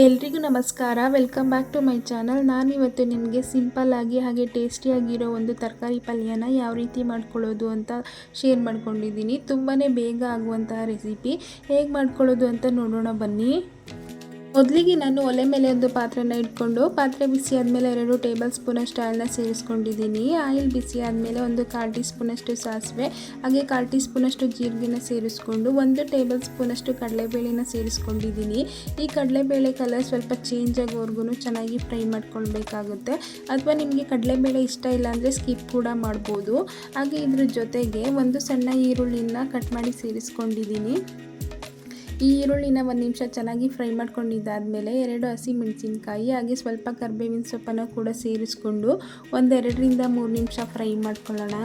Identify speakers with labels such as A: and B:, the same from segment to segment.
A: ಎಲ್ರಿಗೂ ನಮಸ್ಕಾರ. Welcome back to my channel. ನಾನಿವತ್ತು ನಿಮಗೆ ಸಿಂಪಲ್ ಆಗಿ ಹಾಗೆ ಟೇಸ್ಟಿಯಾಗಿರೋ ಒಂದು ತರಕಾರಿ ಪಲ್ಯನ ಯಾವ ರೀತಿ ಮಾಡ್ಕೊಳ್ಳೋದು ಅಂತ ಶೇರ್ ಮಾಡ್ಕೊಂಡಿದ್ದೀನಿ. ತುಂಬಾ ಬೇಗ ಆಗುವಂತಹ ರೆಸಿಪಿ. ಹೇಗೆ ಮಾಡ್ಕೊಳ್ಳೋದು ಅಂತ ನೋಡೋಣ ಬನ್ನಿ. ಮೊದಲಿಗೆ ನಾನು ಒಲೆ ಮೇಲೆ ಒಂದು ಪಾತ್ರೆನ ಇಟ್ಕೊಂಡು ಪಾತ್ರೆ ಬಿಸಿ ಆದಮೇಲೆ 2 ಟೇಬಲ್ ಸ್ಪೂನಷ್ಟು ಆಯಿಲ್ನ ಸೇರಿಸ್ಕೊಂಡಿದ್ದೀನಿ. ಆಯಿಲ್ ಬಿಸಿ ಆದಮೇಲೆ ಒಂದು 1/4 ಟೀ ಸ್ಪೂನಷ್ಟು ಸಾಸಿವೆ ಹಾಗೆ 1/4 ಟೀ ಸ್ಪೂನಷ್ಟು ಜೀರಿಗೆನ ಸೇರಿಸ್ಕೊಂಡು 1 ಟೇಬಲ್ ಸ್ಪೂನಷ್ಟು ಕಡಲೆಬೇಳೆನ ಸೇರಿಸ್ಕೊಂಡಿದ್ದೀನಿ. ಈ ಕಡಲೆಬೇಳೆ ಕಲರ್ ಸ್ವಲ್ಪ ಚೇಂಜ್ ಆಗೋವರೆಗೂ ಚೆನ್ನಾಗಿ ಫ್ರೈ ಮಾಡ್ಕೊಳ್ಬೇಕಾಗುತ್ತೆ. ಅಥವಾ ನಿಮಗೆ ಕಡಲೆಬೇಳೆ ಇಷ್ಟ ಇಲ್ಲ ಅಂದರೆ ಸ್ಕಿಪ್ ಕೂಡ ಮಾಡ್ಬೋದು. ಹಾಗೆ ಇದ್ರ ಜೊತೆಗೆ ಒಂದು ಸಣ್ಣ ಈರುಳ್ಳಿನ ಕಟ್ ಮಾಡಿ ಸೇರಿಸ್ಕೊಂಡಿದ್ದೀನಿ. ಈ ಈರುಳ್ಳಿನ 1 ನಿಮಿಷ ಚೆನ್ನಾಗಿ ಫ್ರೈ ಮಾಡ್ಕೊಂಡಿದ್ದಾದಮೇಲೆ 2 ಹಸಿ ಮೆಣಸಿನ್ಕಾಯಿ ಹಾಗೆ ಸ್ವಲ್ಪ ಕರಿಬೇವಿನ ಸೊಪ್ಪನ್ನು ಕೂಡ ಸೇರಿಸ್ಕೊಂಡು 2 ರಿಂದ 3 ನಿಮಿಷ ಫ್ರೈ ಮಾಡ್ಕೊಳ್ಳೋಣ.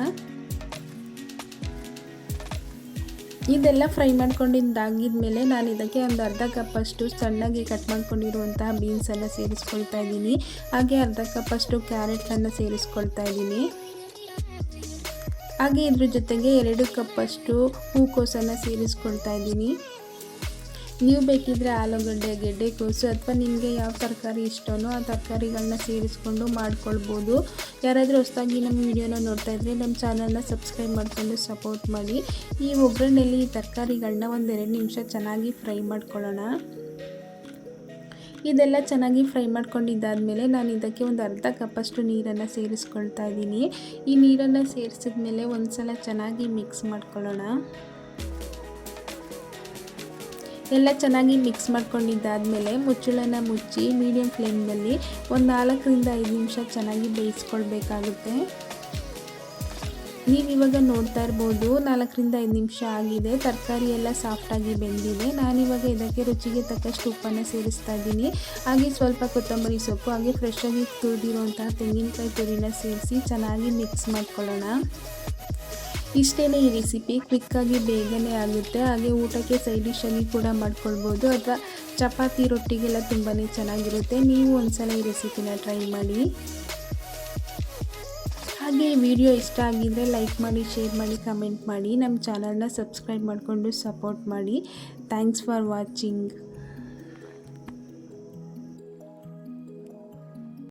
A: ಇದೆಲ್ಲ ಫ್ರೈ ಮಾಡ್ಕೊಂಡಿದ್ದಾಗಿದ್ಮೇಲೆ ನಾನು ಇದಕ್ಕೆ ಒಂದು ಅರ್ಧ ಕಪ್ಪಷ್ಟು ಸಣ್ಣಗೆ ಕಟ್ ಮಾಡ್ಕೊಂಡಿರುವಂತಹ ಬೀನ್ಸನ್ನು ಸೇರಿಸ್ಕೊಳ್ತಾ ಇದ್ದೀನಿ. ಹಾಗೆ ಅರ್ಧ ಕಪ್ಪಷ್ಟು ಕ್ಯಾರೆಟನ್ನು ಸೇರಿಸ್ಕೊಳ್ತಾ ಇದ್ದೀನಿ. ಹಾಗೆ ಇದ್ರ ಜೊತೆಗೆ 2 ಕಪ್ಪಷ್ಟು ಹೂಕೋಸನ್ನು ಸೇರಿಸ್ಕೊಳ್ತಾ ಇದ್ದೀನಿ. ನೀವು ಬೇಕಿದ್ದರೆ ಆಲೂಗಡ್ಡೆ, ಗೆಡ್ಡೆಕೋಸು ಅಥವಾ ನಿಮಗೆ ಯಾವ ತರಕಾರಿ ಇಷ್ಟನೋ ಆ ತರಕಾರಿಗಳನ್ನ ಸೇರಿಸ್ಕೊಂಡು ಮಾಡ್ಕೊಳ್ಬೋದು. ಯಾರಾದರೂ ಹೊಸದಾಗಿ ನಮ್ಮ ವಿಡಿಯೋನ ನೋಡ್ತಾ ಇದ್ದರೆ ನಮ್ಮ ಚಾನಲ್ನ ಸಬ್ಸ್ಕ್ರೈಬ್ ಮಾಡಿಕೊಂಡು ಸಪೋರ್ಟ್ ಮಾಡಿ. ಈ ಒಗ್ಗರಣೆಯಲ್ಲಿ ಈ ತರಕಾರಿಗಳನ್ನ 1-2 ನಿಮಿಷ ಚೆನ್ನಾಗಿ ಫ್ರೈ ಮಾಡ್ಕೊಳ್ಳೋಣ. ಇದೆಲ್ಲ ಚೆನ್ನಾಗಿ ಫ್ರೈ ಮಾಡ್ಕೊಂಡಿದ್ದಾದಮೇಲೆ ನಾನು ಇದಕ್ಕೆ ಒಂದು ಅರ್ಧ ಕಪ್ಪಷ್ಟು ನೀರನ್ನು ಸೇರಿಸ್ಕೊಳ್ತಾ ಇದ್ದೀನಿ. ಈ ನೀರನ್ನು ಸೇರಿಸಿದ ಮೇಲೆ ಒಂದು ಸಲ ಚೆನ್ನಾಗಿ ಮಿಕ್ಸ್ ಮಾಡ್ಕೊಳ್ಳೋಣ. ಎಲ್ಲ ಚೆನ್ನಾಗಿ ಮಿಕ್ಸ್ ಮಾಡ್ಕೊಂಡಿದ್ದಾದಮೇಲೆ ಮುಚ್ಚಳನ ಮುಚ್ಚಿ ಮೀಡಿಯಮ್ ಫ್ಲೇಮ್ನಲ್ಲಿ ಒಂದು 4 ರಿಂದ 5 ನಿಮಿಷ ಚೆನ್ನಾಗಿ ಬೇಯಿಸ್ಕೊಳ್ಬೇಕಾಗುತ್ತೆ. ನೀವಿವಾಗ ನೋಡ್ತಾ ಇರ್ಬೋದು 4 ರಿಂದ 5 ನಿಮಿಷ ಆಗಿದೆ. ತರಕಾರಿ ಎಲ್ಲ ಸಾಫ್ಟಾಗಿ ಬೆಂದಿದೆ. ನಾನಿವಾಗ ಇದಕ್ಕೆ ರುಚಿಗೆ ತಕ್ಕಷ್ಟು ಉಪ್ಪನ್ನು ಸೇರಿಸ್ತಾ ಇದ್ದೀನಿ. ಹಾಗೆ ಸ್ವಲ್ಪ ಕೊತ್ತಂಬರಿ ಸೊಪ್ಪು ಹಾಗೆ ಫ್ರೆಶ್ ಆಗಿ ತುರಿದಿರುವಂತಹ ತೆಂಗಿನಕಾಯಿ ತುರಿನ ಸೇರಿಸಿ ಚೆನ್ನಾಗಿ ಮಿಕ್ಸ್ ಮಾಡ್ಕೊಳ್ಳೋಣ. ಇಷ್ಟೇ ಈ ರೆಸಿಪಿ. ಕ್ವಿಕ್ಕಾಗಿ ಬೇಗನೆ ಆಗುತ್ತೆ. ಹಾಗೆ ಊಟಕ್ಕೆ ಸೈಡ್ ಡಿಶಲ್ಲಿ ಕೂಡ ಮಾಡ್ಕೊಳ್ಬೋದು ಅಥವಾ ಚಪಾತಿ ರೊಟ್ಟಿಗೆಲ್ಲ ತುಂಬಾ ಚೆನ್ನಾಗಿರುತ್ತೆ. ನೀವು ಒಂದ್ಸಲ ಈ ರೆಸಿಪಿನ ಟ್ರೈ ಮಾಡಿ. ಹಾಗೆ ಈ ವಿಡಿಯೋ ಇಷ್ಟ ಆಗಿದ್ದರೆ ಲೈಕ್ ಮಾಡಿ, ಶೇರ್ ಮಾಡಿ, ಕಮೆಂಟ್ ಮಾಡಿ. ನಮ್ಮ ಚಾನಲ್ನ ಸಬ್ಸ್ಕ್ರೈಬ್ ಮಾಡಿಕೊಂಡು ಸಪೋರ್ಟ್ ಮಾಡಿ. Thanks for watching.